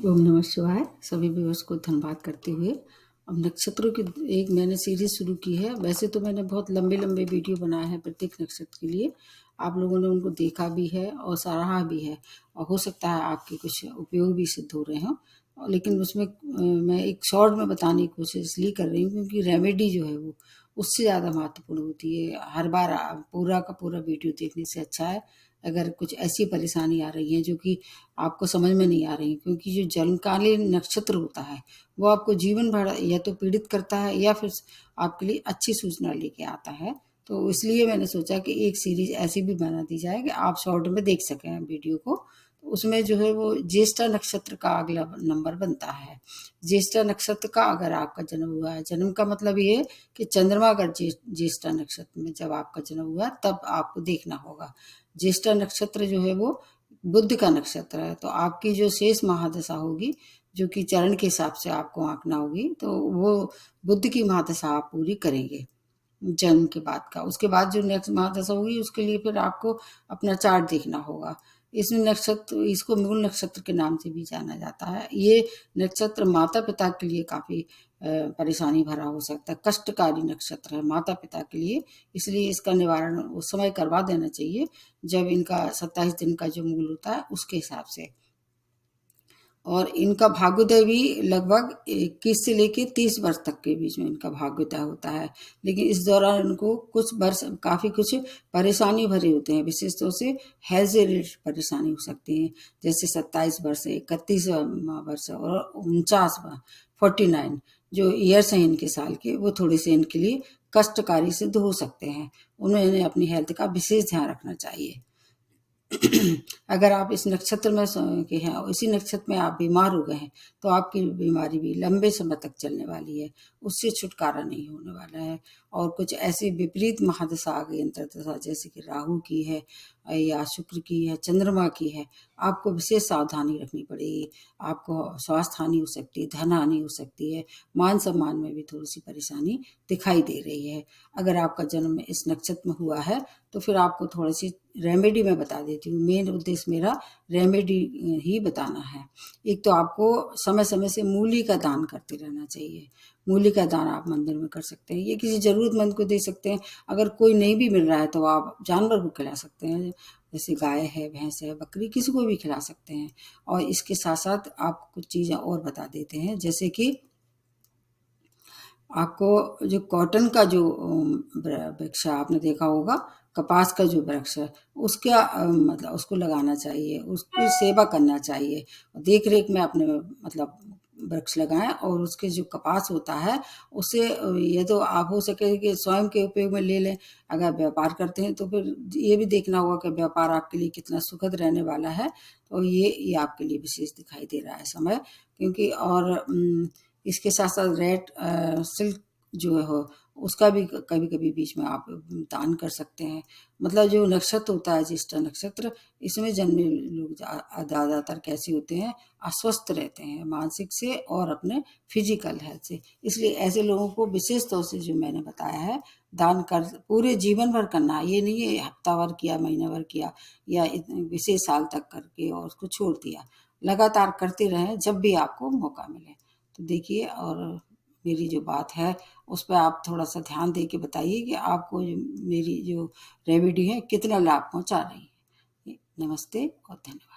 ओम नमः शिवाय। सभी व्यूअर्स को धन्यवाद करते हुए अब नक्षत्रों की एक मैंने सीरीज शुरू की है। वैसे तो मैंने बहुत लंबे लंबे वीडियो बनाए हैं प्रत्येक नक्षत्र के लिए। आप लोगों ने उनको देखा भी है और सराहा भी है, और हो सकता है आपके कुछ उपयोग भी सिद्ध हो रहे हों। लेकिन उसमें मैं एक शॉर्ट में बताने की कोशिश इसलिए कर रही हूँ क्योंकि रेमेडी जो है वो उससे ज़्यादा महत्वपूर्ण होती है। हर बार पूरा का पूरा वीडियो देखने से अच्छा है अगर कुछ ऐसी परेशानी आ रही है जो कि आपको समझ में नहीं आ रही, क्योंकि जो जन्मकालीन नक्षत्र होता है वो आपको जीवन भर या तो पीड़ित करता है या फिर आपके लिए अच्छी सूचना लेके आता है। तो इसलिए मैंने सोचा कि एक सीरीज ऐसी भी बना दी जाए कि आप शॉर्ट में देख सकें वीडियो को। तो उसमें जो है वो ज्येष्ठा नक्षत्र का अगला नंबर बनता है। ज्येष्ठा नक्षत्र का अगर आपका जन्म हुआ है, जन्म का मतलब ये है कि चंद्रमा अगर ज्येष्ठा नक्षत्र में जब आपका जन्म हुआ तब आपको देखना होगा। ज्येष्ठा नक्षत्र जो है वो बुध का नक्षत्र है, तो आपकी जो शेष महादशा होगी जो कि चरण के हिसाब से आपको आंकना होगी, तो वो बुध की महादशा आप पूरी करेंगे जन्म के बाद का। उसके बाद जो नेक्स्ट महादशा होगी उसके लिए फिर आपको अपना चार्ट देखना होगा। इसमें नक्षत्र, इसको मूल नक्षत्र के नाम से भी जाना जाता है। ये नक्षत्र माता पिता के लिए काफ़ी परेशानी भरा हो सकता है, कष्टकारी नक्षत्र है माता पिता के लिए। इसलिए इसका निवारण उस समय करवा देना चाहिए जब इनका 27 दिन का जो मूल होता है उसके हिसाब से। और इनका भाग्योदय भी लगभग 21 से लेके 30 वर्ष तक के बीच में इनका भाग्योदय होता है। लेकिन इस दौरान इनको कुछ वर्ष काफ़ी कुछ परेशानी भरे होते हैं, विशेष तौर से हेल्थ से रिलेटेड परेशानी हो सकती है, जैसे 27 वर्ष, 31 वर्ष और 49 49 जो ईयर्स हैं इनके साल के, वो थोड़े से इनके लिए कष्टकारी सिद्ध हो सकते हैं। उन्हें अपनी हेल्थ का विशेष ध्यान रखना चाहिए। अगर आप इस नक्षत्र में के हैं और इसी नक्षत्र में आप बीमार हो गए हैं तो आपकी बीमारी भी लंबे समय तक चलने वाली है, उससे छुटकारा नहीं होने वाला है। और कुछ ऐसी विपरीत महादशा आ गई अंतर्दशा, जैसे कि राहु की है या शुक्र की है, चंद्रमा की है, आपको विशेष सावधानी रखनी पड़ेगी। आपको स्वास्थ्य हानि हो सकती है, धन हानि हो सकती है, मान सम्मान में भी थोड़ी सी परेशानी दिखाई दे रही है। अगर आपका जन्म इस नक्षत्र में हुआ है तो फिर आपको थोड़ी सी रेमेडी मैं बता देती हूँ। मेन उद्देश्य मेरा रेमेडी ही बताना है। एक तो आपको समय समय से मूली का दान करते रहना चाहिए। मूली का दान आप मंदिर में कर सकते हैं, ये किसी ज़रूरतमंद को दे सकते हैं। अगर कोई नहीं भी मिल रहा है तो आप जानवर को खिला सकते हैं, जैसे गाय है, भैंस है, बकरी, किसी को भी खिला सकते हैं। और इसके साथ साथ आपको कुछ चीज़ें और बता देते हैं, जैसे कि आपको जो कॉटन का जो वृक्ष आपने देखा होगा, कपास का जो वृक्ष है उसका मतलब उसको लगाना चाहिए, उसकी सेवा करना चाहिए। देख रेख में अपने मतलब वृक्ष लगाएं, और उसके जो कपास होता है उससे ये तो आप हो सके कि स्वयं के उपयोग में ले लें। अगर व्यापार करते हैं तो फिर ये भी देखना होगा कि व्यापार आपके लिए कितना सुखद रहने वाला है। तो ये आपके लिए विशेष दिखाई दे रहा है समय, क्योंकि और इसके साथ साथ रेड सिल्क जो है हो उसका भी कभी कभी बीच में आप दान कर सकते हैं। मतलब जो नक्षत्र होता है ज्येष्ठा नक्षत्र, इसमें जन्मे लोग ज़्यादातर कैसे होते हैं, अस्वस्थ रहते हैं मानसिक से और अपने फिजिकल हेल्थ से। इसलिए ऐसे लोगों को विशेष तौर से जो मैंने बताया है दान कर पूरे जीवन भर करना, ये नहीं है हफ्ता भर किया, महीना भर किया या विशेष साल तक करके और उसको छोड़ दिया। लगातार करते रहें जब भी आपको मौका मिले। तो देखिए, और मेरी जो बात है उस पर आप थोड़ा सा ध्यान दे के बताइए कि आपको मेरी जो रेमेडी है कितना लाभ पहुंचा रही है। नमस्ते और धन्यवाद।